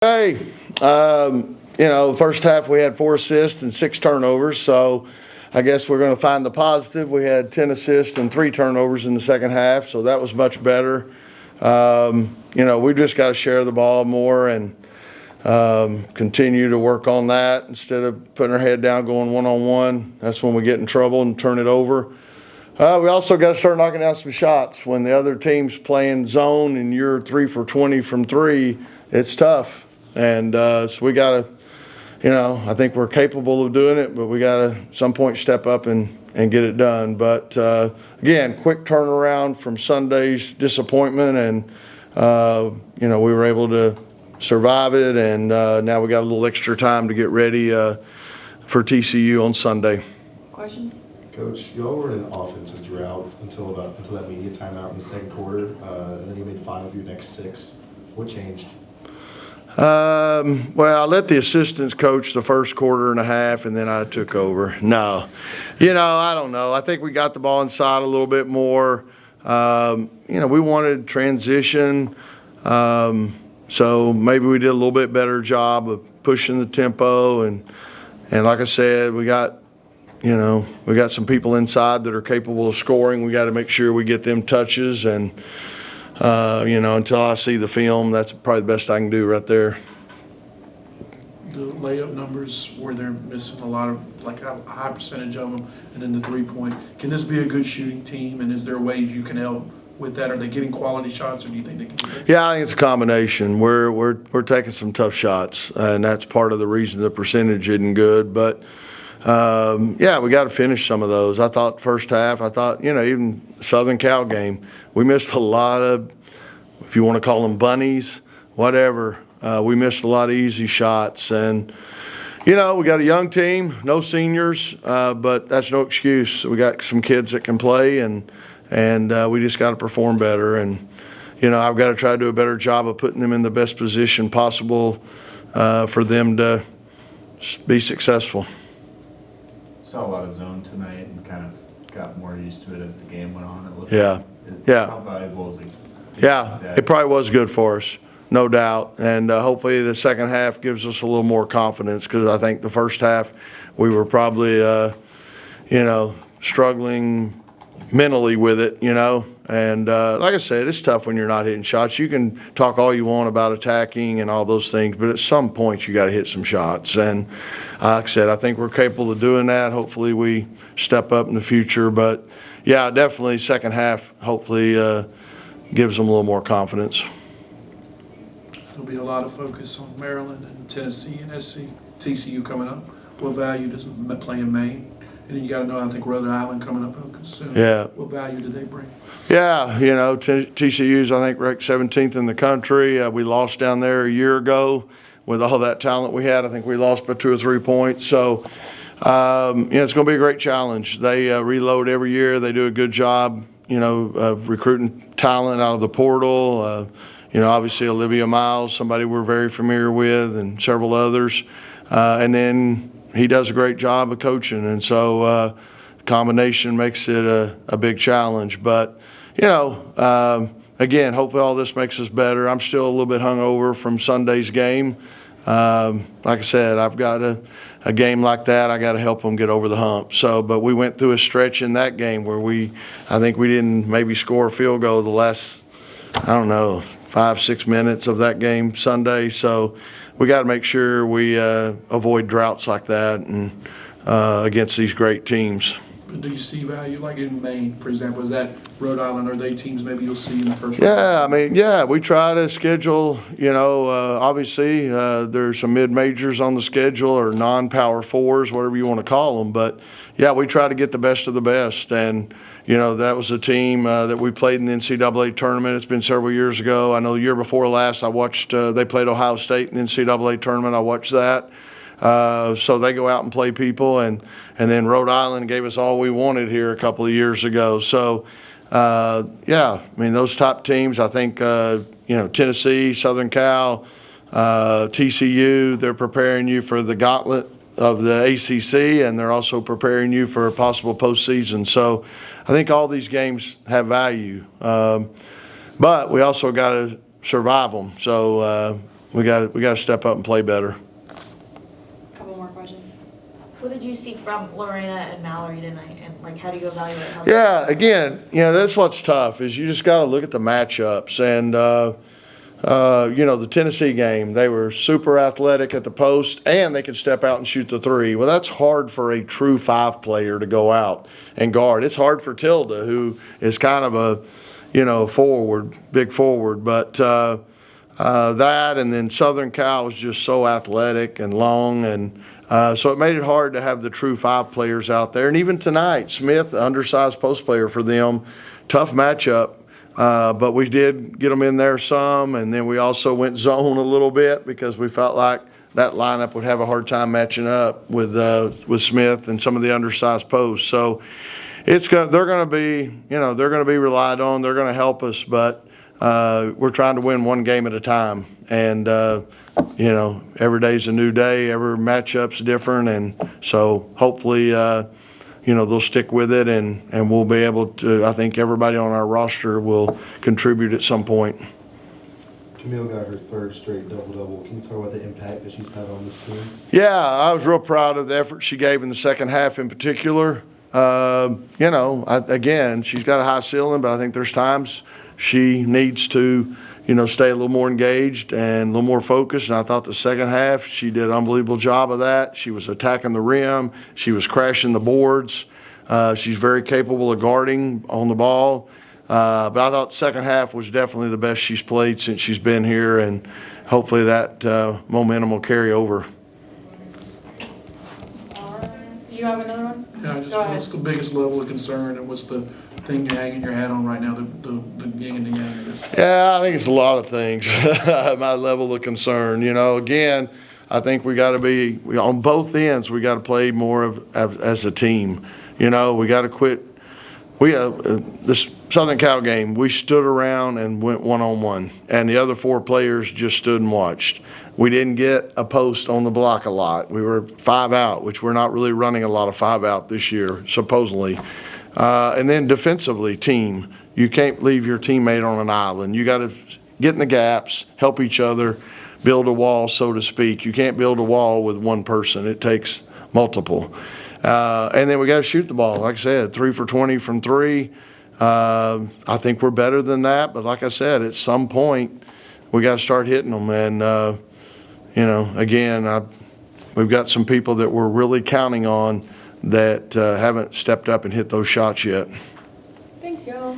Hey, first half we had 4 assists and 6 turnovers, so I guess we're going to find the positive. We had 10 assists and 3 turnovers in the second half, so that was much better. We just got to share the ball more and continue to work on that instead of putting our head down going one-on-one. That's when we get in trouble and turn it over. We also got to start knocking down some shots. When the other team's playing zone and you're 3 for 20 from 3, it's tough. And so we got to, I think we're capable of doing it, but we got to at some point step up and get it done. But again, quick turnaround from Sunday's disappointment, and we were able to survive it, and now we got a little extra time to get ready for TCU on Sunday. Questions? Coach, y'all were in an offensive drought until that media timeout in the second quarter, and then you made 5 of your next 6. What changed? Well, I let the assistants coach the first quarter and a half, and then I took over. No, I don't know. I think we got the ball inside a little bit more. We wanted transition, so maybe we did a little bit better job of pushing the tempo. And like I said, we got some people inside that are capable of scoring. We got to make sure we get them touches, and until I see the film, that's probably the best I can do right there. The layup numbers where they're missing a lot of, like a high percentage of them, and then the 3-point. Can this be a good shooting team, and is there ways you can help with that? Are they getting quality shots, or do you think they can do that? Yeah, I think it's a combination. We're taking some tough shots, and that's part of the reason the percentage isn't good. But we got to finish some of those. I thought first half, even Southern Cal game, we missed a lot of, if you want to call them bunnies, whatever. We missed a lot of easy shots. And, we got a young team, no seniors, but that's no excuse. We got some kids that can play, and we just got to perform better. And, I've got to try to do a better job of putting them in the best position possible for them to be successul. Saw a lot of zone tonight and kind of got more used to it as the game went on. It looked How valuable is it? It probably was good for us, no doubt. And hopefully the second half gives us a little more confidence, because I think the first half we were probably, struggling mentally with it, And like I said, it's tough when you're not hitting shots. You can talk all you want about attacking and all those things, but at some point you got to hit some shots. And like I said, I think we're capable of doing that. Hopefully we step up in the future. But, yeah, definitely second half hopefully gives them a little more confidence. There'll be a lot of focus on Maryland and Tennessee and TCU coming up. What value does playing Maine? And then you got to know, I think, Rhode Island coming up soon. Yeah. What value do they bring? Yeah, TCU's, I think, ranked 17th in the country. We lost down there a year ago with all that talent we had. I think we lost by 2 or 3 points. So, it's going to be a great challenge. They reload every year. They do a good job, of recruiting talent out of the portal. Obviously Olivia Miles, somebody we're very familiar with, and several others. And then he does a great job of coaching, and so combination makes it a big challenge. But, again, hopefully all this makes us better. I'm still a little bit hungover from Sunday's game. Like I said, I've got a game like that, I got to help them get over the hump. So, but we went through a stretch in that game where I think we didn't maybe score a field goal the last, 5-6 minutes of that game Sunday. So we got to make sure we avoid droughts like that and against these great teams. But do you see value, like in Maine, for example? Is that Rhode Island? Are they teams maybe you'll see in the first round? Yeah, we try to schedule, obviously there's some mid-majors on the schedule, or non-power fours, whatever you want to call them. But, yeah, we try to get the best of the best. And, that was a team that we played in the NCAA tournament. It's been several years ago. I know the year before last I watched they played Ohio State in the NCAA tournament. I watched that. So they go out and play people, and then Rhode Island gave us all we wanted here a couple of years ago. So, those top teams, I think, Tennessee, Southern Cal, TCU, they're preparing you for the gauntlet of the ACC, and they're also preparing you for a possible postseason. So I think all these games have value, but we also got to survive them. So we got to step up and play better. Couple more questions. What did you see from Lorena and Mallory tonight, and like how do you evaluate how? Yeah, again, that's what's tough is you just got to look at the matchups. And the Tennessee game, they were super athletic at the post and they could step out and shoot the three. Well, that's hard for a true 5 player to go out and guard. It's hard for Tilda, who is kind of a forward, big forward. But that, and then Southern Cal was just so athletic and long, and so it made it hard to have the true 5 players out there. And even tonight, Smith, the undersized post player for them, tough matchup. But we did get them in there some, and then we also went zone a little bit because we felt like that lineup would have a hard time matching up with Smith and some of the undersized posts. So they're going to be relied on. They're going to help us, but we're trying to win one game at a time. And every day's a new day. Every matchup's different, and so hopefully they'll stick with it, and we'll be able to. I think everybody on our roster will contribute at some point. Camille got her 3rd straight double-double. Can you talk about the impact that she's had on this team? Yeah, I was real proud of the effort she gave in the second half in particular. Again, she's got a high ceiling, but I think there's times she needs to, stay a little more engaged and a little more focused. And I thought the second half, she did an unbelievable job of that. She was attacking the rim. She was crashing the boards. She's very capable of guarding on the ball. But I thought the second half was definitely the best she's played since she's been here. And hopefully that momentum will carry over. You have another one? Yeah, just Go ahead. what's the biggest level of concern, and what's the thing you're hanging your hat on right now, the yin and the yang? Yeah, I think it's a lot of things. My level of concern, again, I think we got to be on both ends. We got to play more as a team. We got to quit. This Southern Cal game, we stood around and went one-on-one, and the other 4 players just stood and watched. We didn't get a post on the block a lot. We were 5 out, which we're not really running a lot of 5 out this year, supposedly. And then defensively, team, you can't leave your teammate on an island. You got to get in the gaps, help each other, build a wall, so to speak. You can't build a wall with one person. It takes multiple. And then we got to shoot the ball. Like I said, 3 for 20 from 3. I think we're better than that. But like I said, at some point, we got to start hitting them. And, again, we've got some people that we're really counting on that haven't stepped up and hit those shots yet. Thanks, y'all.